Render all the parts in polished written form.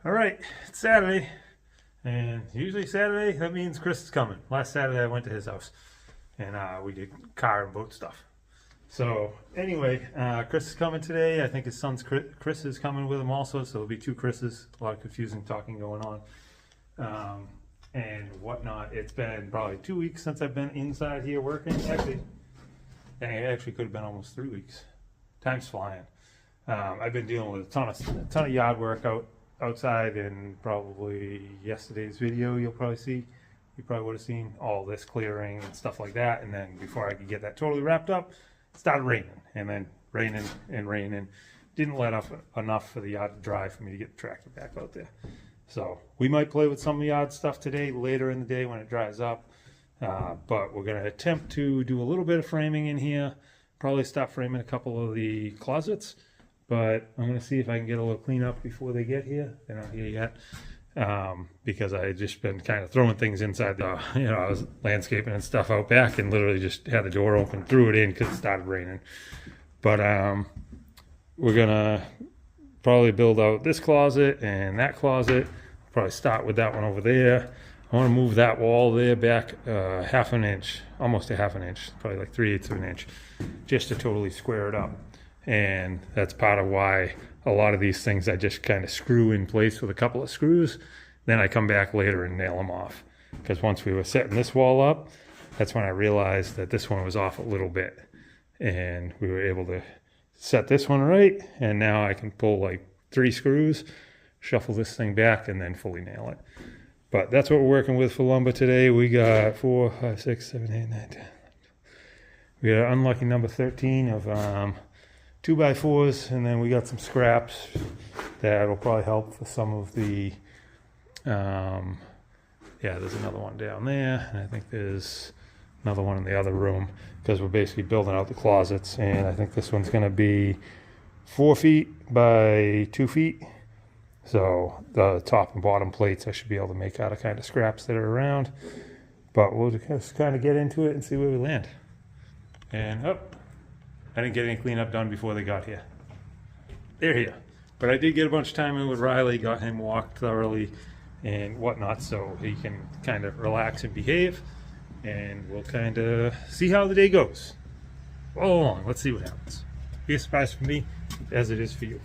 All right, it's Saturday, and usually Saturday that means Chris is coming. Last Saturday I went to his house, and we did car and boat stuff. So anyway, Chris is coming today. I think his son's Chris is coming with him also, so there'll be two Chris's. A lot of confusing talking going on, and whatnot. It's been probably 2 weeks since I've been inside here working. Actually, dang, it actually could have been almost 3 weeks. Time's flying. I've been dealing with a ton of yard work outside, and probably yesterday's video you'll probably see. You probably would have seen all this clearing and stuff like that. And then before I could get that totally wrapped up, it started raining, and then raining and raining. Didn't let up enough for the yard to dry for me to get the tractor back out there. So we might play with some of the yard stuff today, later in the day when it dries up. But we're going to attempt to do a little bit of framing in here. Probably stop framing a couple of the closets. But I'm going to see if I can get a little cleanup before they get here. They're not here yet. Because I had just been kind of throwing things inside the, I was landscaping and stuff out back and literally just had the door open, threw it in because it started raining. But we're going to probably build out this closet and that closet. Probably start with that one over there. I want to move that wall there back half an inch, almost a half an inch, probably like 3/8 of an inch, just to totally square it up. And that's part of why a lot of these things I just kind of screw in place with a couple of screws. Then I come back later and nail them off. Because once we were setting this wall up, that's when I realized that this one was off a little bit. And we were able to set this one right. And now I can pull like 3 screws, shuffle this thing back, and then fully nail it. But that's what we're working with for lumber today. We got 4, 5, 6, 7, 8, 9, 10. We got unlucky number 13 of 2x4s, and then we got some scraps that will probably help for some of the, there's another one down there, and I think there's another one in the other room, because we're basically building out the closets, and I think this one's going to be 4 feet by 2 feet. So the top and bottom plates I should be able to make out of kind of scraps that are around, but we'll just kind of get into it and see where we land. And I didn't get any cleanup done before they got here. They're here. But I did get a bunch of time in with Riley, got him walked thoroughly and whatnot, so he can kind of relax and behave. And we'll kind of see how the day goes. Follow along, let's see what happens. Be a surprise for me, as it is for you.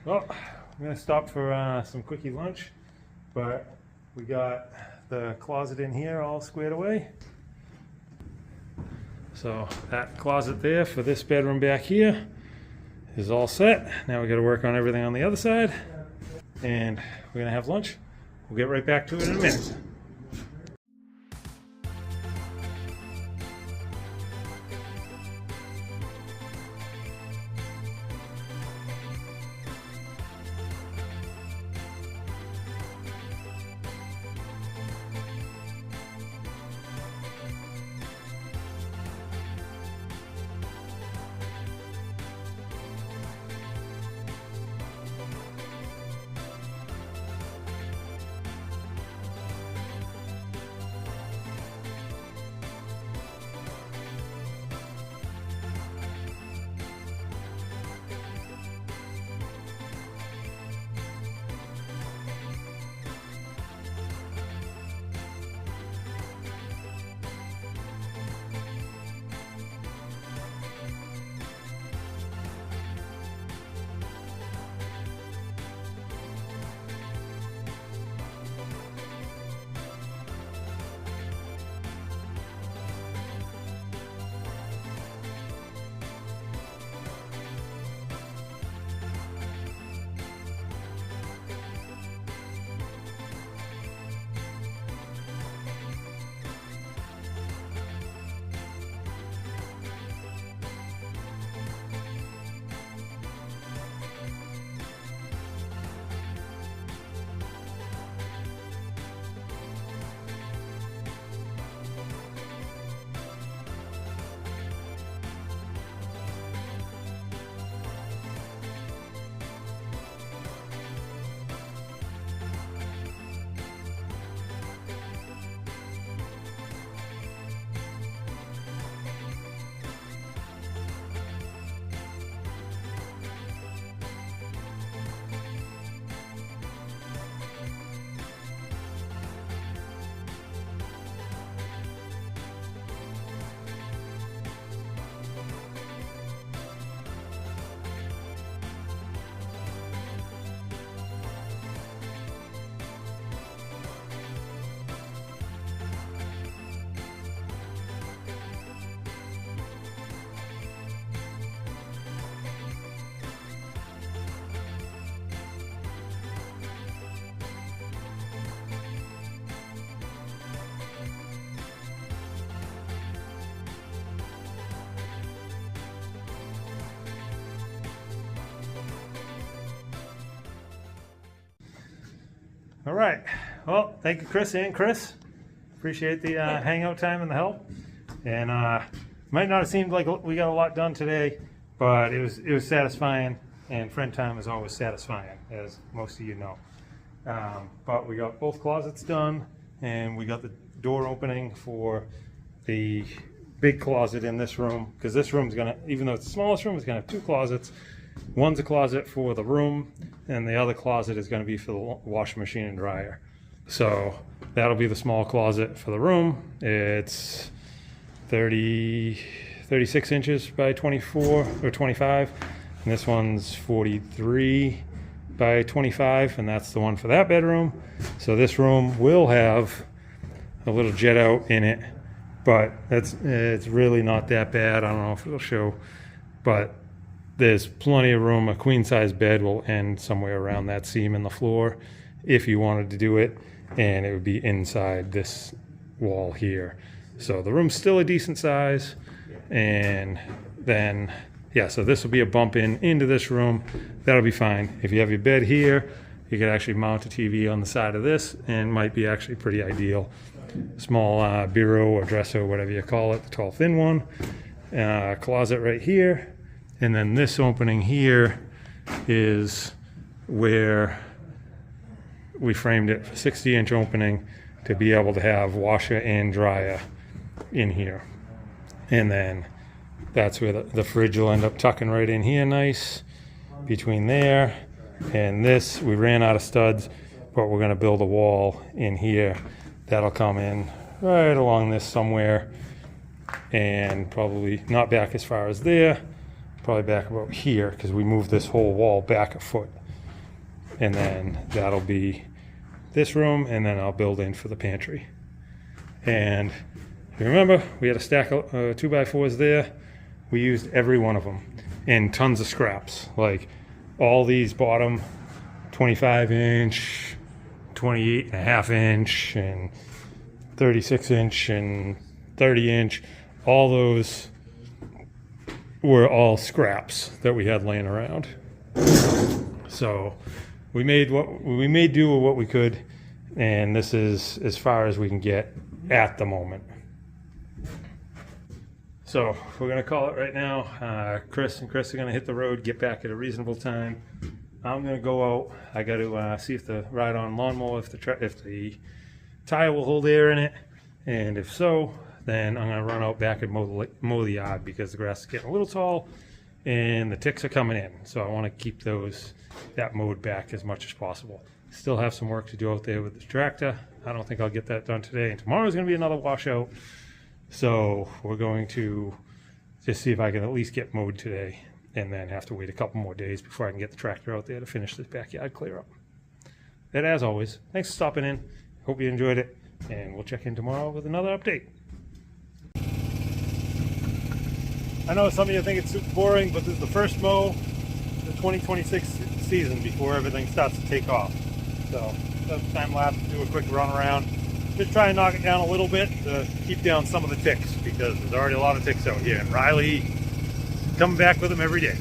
Well, I'm gonna stop for some quickie lunch, but we got the closet in here all squared away. So that closet there for this bedroom back here is all set. Now we got to work on everything on the other side, and we're gonna have lunch. We'll get right back to it in a minute. All right. Well, thank you, Chris and Chris. Appreciate the hangout time and the help. And might not have seemed like we got a lot done today, but it was satisfying. And friend time is always satisfying, as most of you know. But we got both closets done, and we got the door opening for the big closet in this room, because this room's gonna, even though it's the smallest room, it's gonna have two closets. One's a closet for the room, and the other closet is going to be for the washing machine and dryer. So that'll be the small closet for the room. It's 36 inches by 24 or 25, and this one's 43 by 25, and that's the one for that bedroom. So this room will have a little jet out in it, but it's really not that bad. I don't know if it'll show, but there's plenty of room. A queen size bed will end somewhere around that seam in the floor if you wanted to do it, and it would be inside this wall here. So the room's still a decent size, and then yeah, so this will be a bump into this room. That'll be fine. If you have your bed here, you could actually mount a TV on the side of this, and might be actually pretty ideal. Small bureau or dresser, whatever you call it, the tall thin one. Closet right here. And then this opening here is where we framed it, 60-inch opening, to be able to have washer and dryer in here. And then that's where the fridge will end up tucking right in here nice, between there and this. We ran out of studs, but we're gonna build a wall in here that'll come in right along this somewhere, and probably not back as far as there, probably back about here, because we moved this whole wall back a foot. and then that'll be this room, and then I'll build in for the pantry. And you remember, we had a stack of 2x4s there. We used every one of them, and tons of scraps. Like all these bottom 25-inch, 28.5-inch, and 36-inch, and 30-inch. All those were all scraps that we had laying around. So we made do with what we could, and this is as far as we can get at the moment. So we're gonna call it right now. Chris and Chris are gonna hit the road, get back at a reasonable time. I'm gonna go out. I got to see if the ride-on lawnmower, if the tire will hold air in it, and if so, then I'm gonna run out back and mow the yard, because the grass is getting a little tall and the ticks are coming in. So I want to keep that mowed back as much as possible. Still have some work to do out there with the tractor. I don't think I'll get that done today, and tomorrow's gonna be another washout. So we're going to just see if I can at least get mowed today, and then have to wait a couple more days before I can get the tractor out there to finish this backyard clear up. And as always, thanks for stopping in. Hope you enjoyed it, and we'll check in tomorrow with another update. I know some of you think it's super boring, but this is the first mow of the 2026 season before everything starts to take off. So time lapse, do a quick run around. Just try and knock it down a little bit to keep down some of the ticks, because there's already a lot of ticks out here, and Riley coming back with them every day.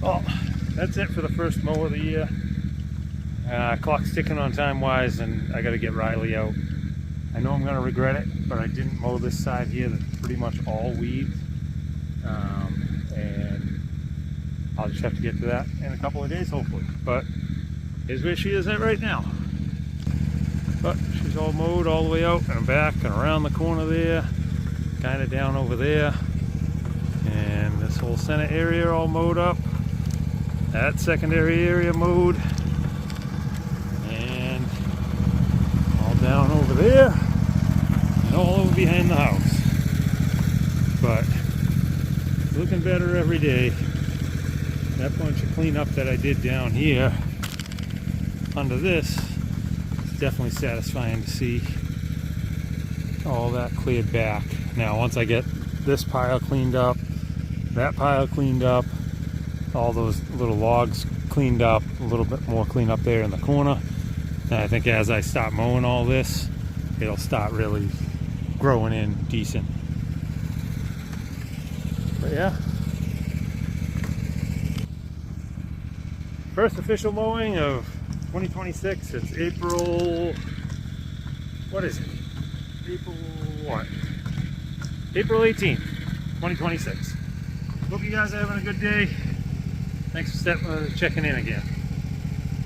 Well, that's it for the first mow of the year. Clock's ticking on time-wise, and I got to get Riley out. I know I'm going to regret it, but I didn't mow this side here. That's pretty much all weeds. And I'll just have to get to that in a couple of days, hopefully. But here's where she is at right now. But she's all mowed all the way out and back and around the corner there, kind of down over there. And this whole center area all mowed up. That secondary area mowed. And all down over there. And all over behind the house. But it's looking better every day. That bunch of cleanup that I did down here under this is definitely satisfying to see all that cleared back. Now once I get this pile cleaned up, that pile cleaned up, all those little logs cleaned up, a little bit more clean up there in the corner, and I think as I stop mowing all this, it'll start really growing in decent. But yeah, first official mowing of 2026. It's April, what is it? April what? April 18th, 2026. Hope you guys are having a good day. Thanks for checking in again.